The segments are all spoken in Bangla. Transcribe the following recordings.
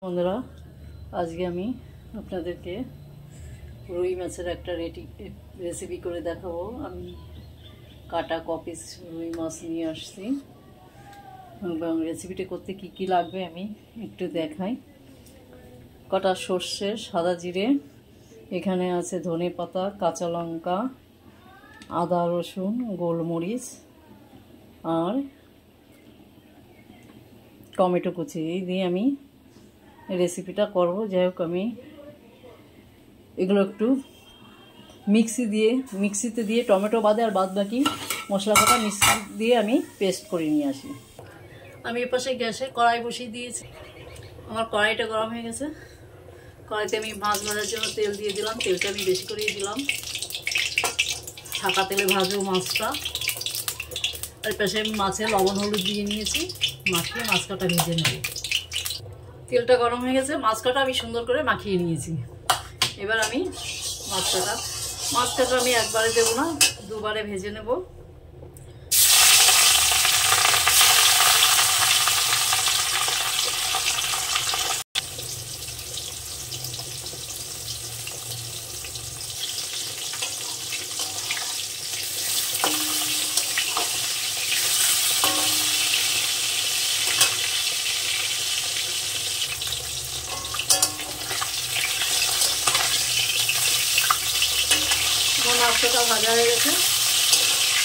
বন্ধুরা, আজকে আমি আপনাদেরকে রুই মাছের একটা রেসিপি করে দেখাবো। আমি কাটা কপিস রুই মাছ নিয়ে আসছি এবং রেসিপিটা করতে কি কি লাগবে আমি একটু দেখাই। কটা সর্ষে, সাদা জিরে, এখানে আছে ধনে পাতা, কাঁচা লঙ্কা, আদা রসুন, গোলমরিচ আর টমেটো কুচি। এই দিয়ে আমি রেসিপিটা করব। যাই হোক, আমি এগুলো একটু মিক্সিতে দিয়ে টমেটো বাদে আর বাদ বাকি মশলা কটা মিক্সি দিয়ে আমি পেস্ট করে নিয়ে আসি। আমি এপাশে গ্যাসে কড়াই বসিয়ে দিয়েছি। আমার কড়াইটা গরম হয়ে গেছে। কড়াইতে আমি মাছ ভাজার জন্য তেল দিয়ে দিলাম। তেলটা আমি বেশি করেই দিলাম। ছাকা তেলে ভাজবো মাছটা। আর পাশে আমি মাছে লবণ হলুদ দিয়ে নিয়েছি, মাখিয়ে মাছ কাটা ভেজে নেব। তেলটা গরম হয়ে গেছে, মাছ কাটা আমি সুন্দর করে মাখিয়ে নিয়েছি। এবার আমি মাছ কাটা আমি একবারে দেবো না, দুবারে ভেজে নেব। মাছটা ভাজা হয়ে গেছে,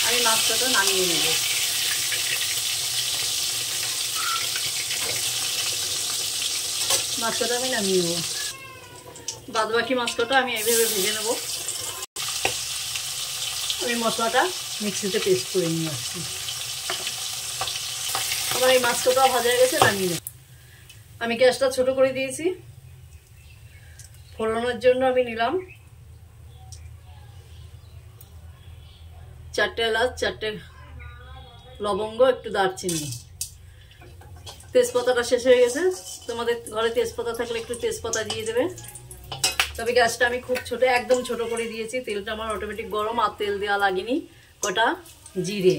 আমি মাছটা নামিয়ে নেব। মাছটা আমি নামিয়ে নেব। বাদ বাকি মাছটা আমি এইভাবে ভেজে নেব। আমি মশলাটা মিক্সিতে পেস্ট করে নিয়ে আসছি। আমার এই মাছটা ভাজা হয়ে গেছে, নামিয়ে নেব। আমি গ্যাসটা ছোট করে দিয়েছি। ফোড়নের জন্য আমি নিলাম 4টে এলাচ, 4টে লবঙ্গ, একটু দারচিনি। তেজপাতাটা শেষ হয়ে গেছে, তোমাদের ঘরে তেজপাতা থাকলে একটু তেজপাতা দিয়ে দেবে। তবে গ্যাসটা আমি খুব একদম ছোট করে দিয়েছি। তেলটা আমার অটোমেটিক গরম, আর তেল দেওয়া লাগেনি। কটা জিরে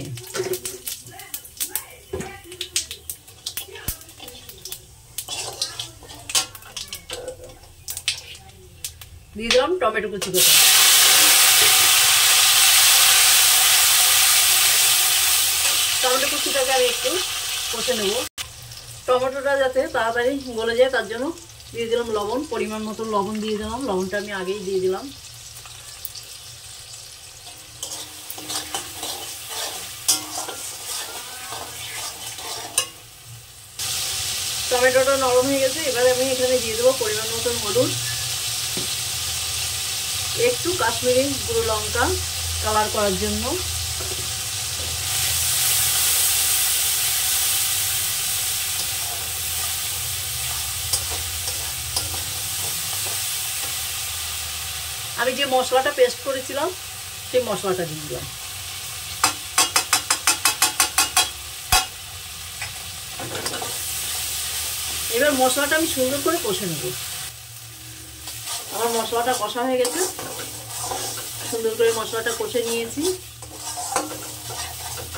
দিয়ে দিলাম, টমেটো কুচি কটা। টমেটো কুচিটাকে আমি একটু কষে নেব। টমেটোটা যাতে তাড়াতাড়ি গলে যায় তার জন্য দিয়ে দিলাম লবণ। পরিমাণ মতো লবণ দিয়ে দিলাম। লবণটা আমি আগেই দিয়ে দিলাম। টমেটোটা নরম হয়ে গেছে। এবারে আমি এখানে দিয়ে দেবো পরিমাণ মতন হলুদ, একটু কাশ্মীরি গুঁড়ো লঙ্কা কালার করার জন্য, আমি যে মশলাটা পেস্ট করেছিলাম সেই মশলাটা দিয়ে দিলাম। এবার মশলাটা আমি সুন্দর করে কষে নেব। আমার মশলাটা কষা হয়ে গেছে, সুন্দর করে মশলাটা কষে নিয়েছি।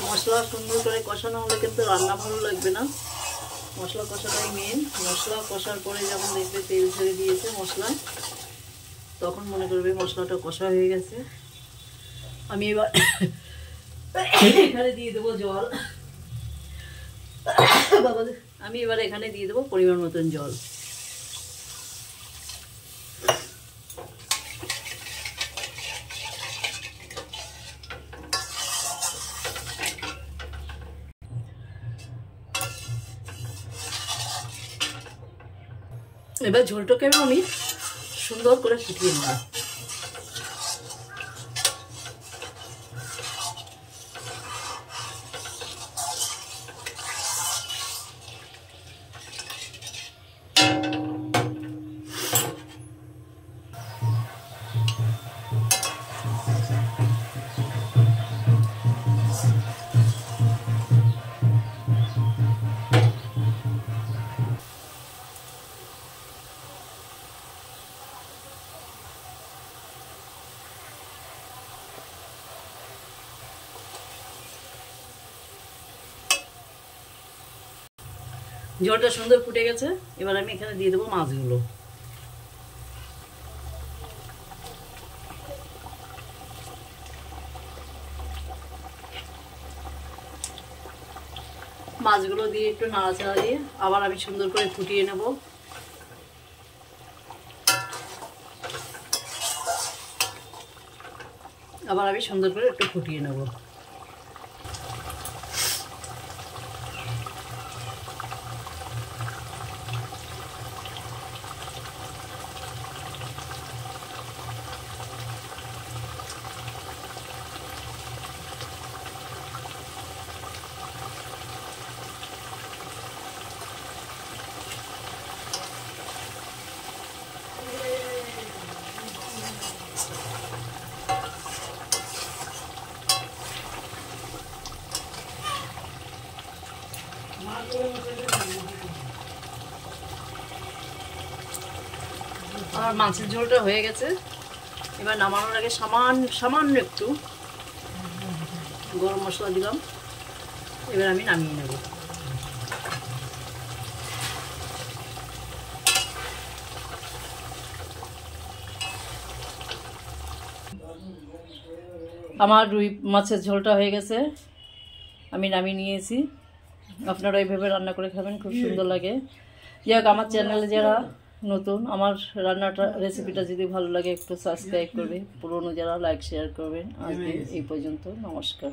মশলা সুন্দর করে কষানো হলে কিন্তু রান্না ভালো লাগবে না। মশলা কষাটাই মেন। মশলা কষার পরে যখন দেখবে তেল ছেড়ে দিয়েছে মশলা, তখন মনে করবে মশলাটা কষা হয়ে গেছে। আমি এবার এখানে দিয়ে দেবো জল। আমি এবার এখানে দিয়ে দেবো পরিমাণ মতন জল। এবার ঝোলটাকে আমি সুন্দর করে ফুটিয়ে নেব। ঝোলটা সুন্দর ফুটে গেছে। এবার আমি এখানে দিয়ে দেবো মাছগুলো। মাছগুলো দিয়ে একটু নাড়াচাড়া দিয়ে আবার আমি সুন্দর করে ফুটিয়ে নেব। আবার আমি সুন্দর করে একটু ফুটিয়ে নেব। আমার মাছের ঝোলটা হয়ে গেছে। এবার নামানোর আগে সামান্য একটু গরম মশলা দিলাম। এবার আমি নামিয়ে নেব। আমার রুই মাছের ঝোলটা হয়ে গেছে, আমি নামিয়ে নিয়েছি। আপনারা এইভাবে রান্না করে খাবেন, খুব সুন্দর লাগে। যাই হোক, আমার চ্যানেলে যারা নতুন, আমার রান্নাটা রেসিপিটা যদি ভালো লাগে একটু সাবস্ক্রাইব করবে, পুরনো যারা লাইক শেয়ার করবেন। আজকে এই পর্যন্ত, নমস্কার।